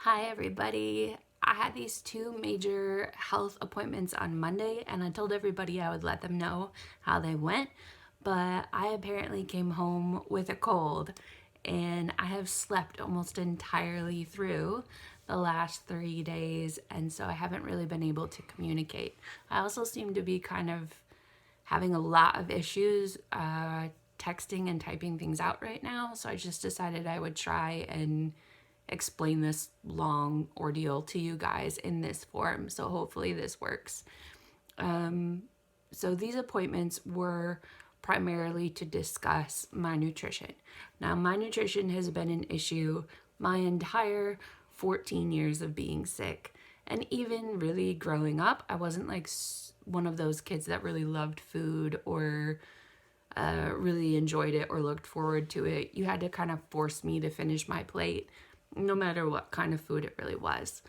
Hi everybody. I had these two major health appointments on Monday and I told everybody I would let them know how they went, but I apparently came home with a cold and I have slept almost entirely through the last 3 days, and so I haven't really been able to communicate. I also seem to be kind of having a lot of issues texting and typing things out right now, so I just decided I would try and explain this long ordeal to you guys in this form. So hopefully this works. So these appointments were primarily to discuss my nutrition. Now, my nutrition has been an issue my entire 14 years of being sick. And even really growing up, I wasn't like one of those kids that really loved food or really enjoyed it or looked forward to it. You had to kind of force me to finish my plate, no matter what kind of food it really was.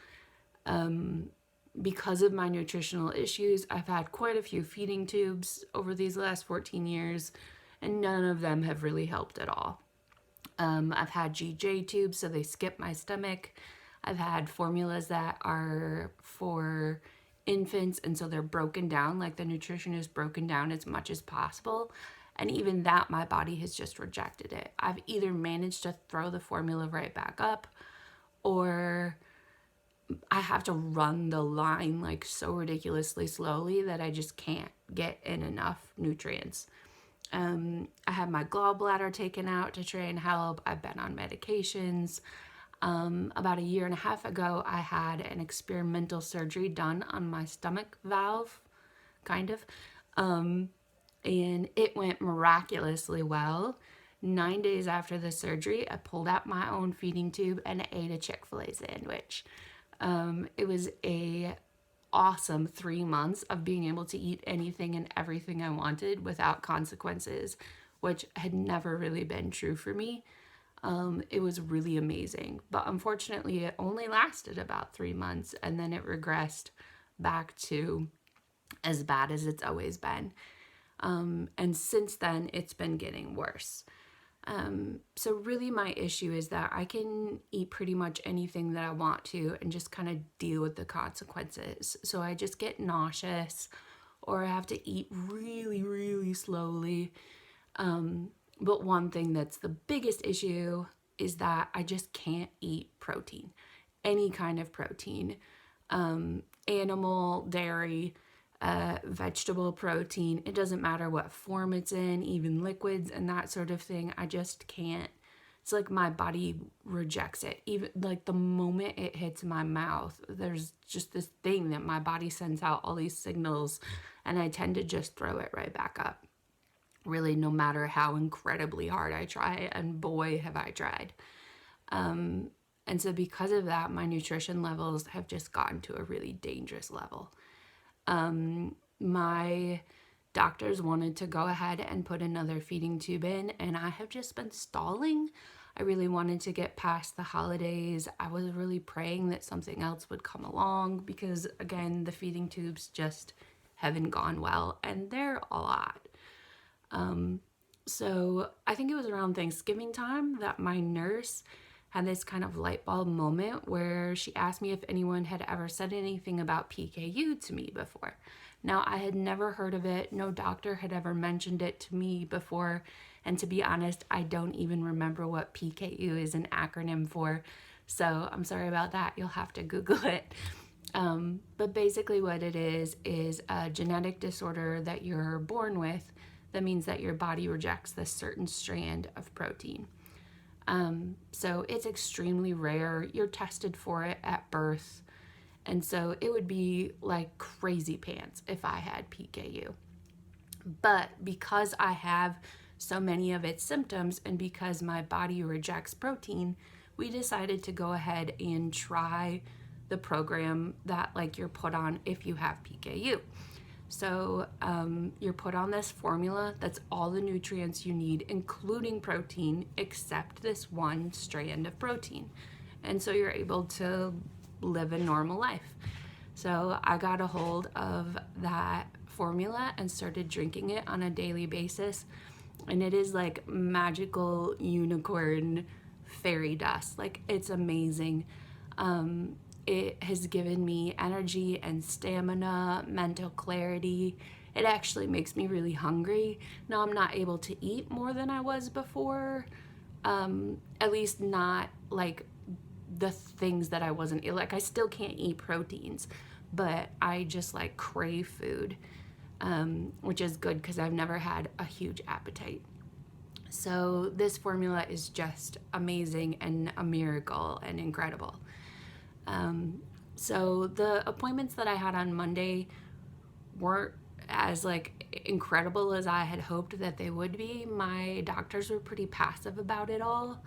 Because of my nutritional issues, I've had quite a few feeding tubes over these last 14 years, and none of them have really helped at all. I've had GJ tubes, so they skip my stomach. I've had formulas that are for infants, and so they're broken down, like the nutrition is broken down as much as possible. And even that, my body has just rejected it. I've either managed to throw the formula right back up, or I have to run the line like so ridiculously slowly that I just can't get in enough nutrients. I had my gallbladder taken out to try and help. I've been on medications. About a year and a half ago, I had an experimental surgery done on my stomach valve, kind of. And it went miraculously well. 9 days after the surgery, I pulled out my own feeding tube and ate a Chick-fil-A sandwich. It was a awesome 3 months of being able to eat anything and everything I wanted without consequences, which had never really been true for me. It was really amazing, but unfortunately it only lasted about 3 months and then it regressed back to as bad as it's always been. And since then it's been getting worse. So really my issue is that I can eat pretty much anything that I want to and just kind of deal with the consequences. So I just get nauseous or I have to eat really, really slowly. But one thing that's the biggest issue is that I just can't eat protein, any kind of protein, animal, dairy, vegetable protein. It doesn't matter what form it's in, even liquids and that sort of thing. I just can't. It's like my body rejects it. Even like the moment it hits my mouth, there's just this thing that my body sends out all these signals, and I tend to just throw it right back up. Really, no matter how incredibly hard I try, and boy, have I tried. And so because of that, my nutrition levels have just gotten to a really dangerous level. My doctors wanted to go ahead and put another feeding tube in, and I have just been stalling. I really wanted to get past the holidays. I was really praying that something else would come along because, again, the feeding tubes just haven't gone well, and they're a lot. So I think it was around Thanksgiving time that my nurse had this kind of light bulb moment where she asked me if anyone had ever said anything about PKU to me before. Now, I had never heard of it. No doctor had ever mentioned it to me before. And to be honest, I don't even remember what PKU is an acronym for. So I'm sorry about that. You'll have to Google it. But basically what it is a genetic disorder that you're born with that means that your body rejects this certain strand of protein. So it's extremely rare. You're tested for it at birth. And so it would be like crazy pants if I had PKU. But because I have so many of its symptoms and because my body rejects protein, we decided to go ahead and try the program that like you're put on if you have PKU. So you're put on this formula that's all the nutrients you need, including protein, except this one strand of protein. And so you're able to live a normal life. So I got a hold of that formula and started drinking it on a daily basis. And it is like magical unicorn fairy dust. Like, it's amazing. It has given me energy and stamina, mental clarity. It actually makes me really hungry. Now I'm not able to eat more than I was before, at least not like the things that I wasn't like. I still can't eat proteins, but I just like crave food, which is good because I've never had a huge appetite. So this formula is just amazing and a miracle and incredible. So the appointments that I had on Monday weren't as like incredible as I had hoped that they would be. My doctors were pretty passive about it all,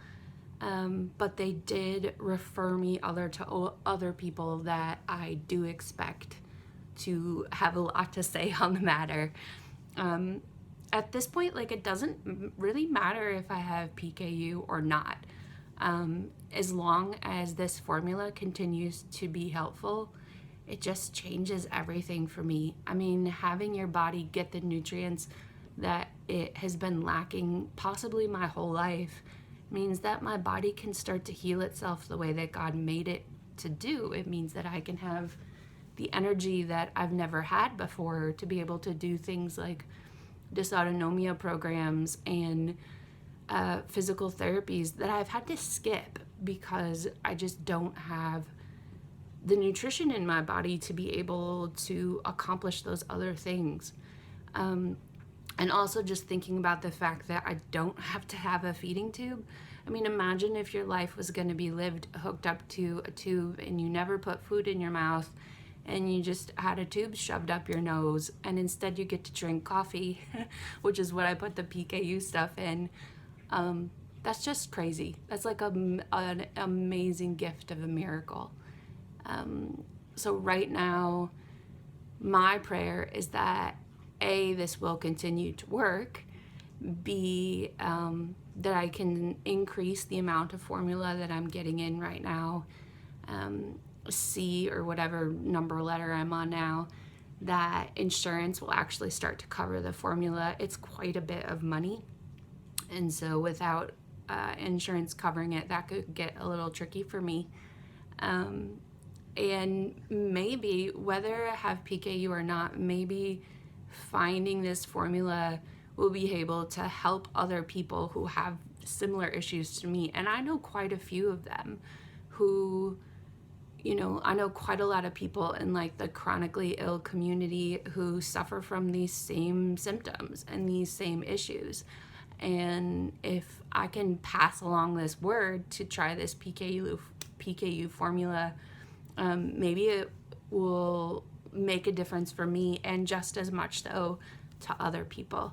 but they did refer me to other people that I do expect to have a lot to say on the matter. At this point, like, it doesn't really matter if I have PKU or not. As long as this formula continues to be helpful, it just changes everything for me. I mean, having your body get the nutrients that it has been lacking possibly my whole life means that my body can start to heal itself the way that God made it to do. It means that I can have the energy that I've never had before to be able to do things like dysautonomia programs and physical therapies that I've had to skip because I just don't have the nutrition in my body to be able to accomplish those other things. And also just thinking about the fact that I don't have to have a feeding tube. I mean, imagine if your life was going to be lived hooked up to a tube and you never put food in your mouth and you just had a tube shoved up your nose, and instead you get to drink coffee, which is what I put the PKU stuff in. That's just crazy. That's like an amazing gift of a miracle. So right now, my prayer is that A, this will continue to work, B, that I can increase the amount of formula that I'm getting in right now, C, or whatever number letter I'm on now, that insurance will actually start to cover the formula. It's quite a bit of money, and so without insurance covering it, that could get a little tricky for me. And maybe, whether I have PKU or not, maybe finding this formula will be able to help other people who have similar issues to me. And I know quite a few of them who, I know quite a lot of people in like the chronically ill community who suffer from these same symptoms and these same issues. And if I can pass along this word to try this PKU formula, maybe it will make a difference for me, and just as much so to other people.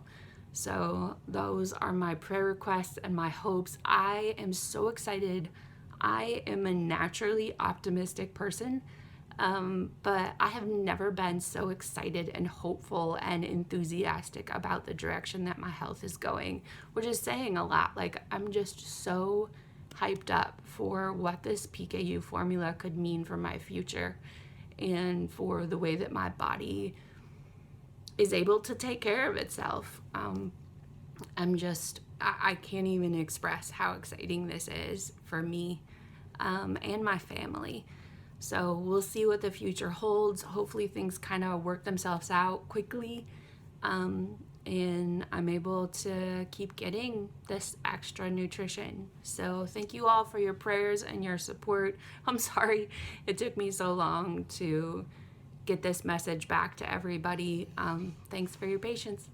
So those are my prayer requests and my hopes. I am so excited. I am a naturally optimistic person, but I have never been so excited and hopeful and enthusiastic about the direction that my health is going, which is saying a lot. Like, I'm just so hyped up for what this PKU formula could mean for my future and for the way that my body is able to take care of itself. I can't even express how exciting this is for me and my family. So we'll see what the future holds. Hopefully things kind of work themselves out quickly, and I'm able to keep getting this extra nutrition. So thank you all for your prayers and your support. I'm sorry it took me so long to get this message back to everybody. Thanks for your patience.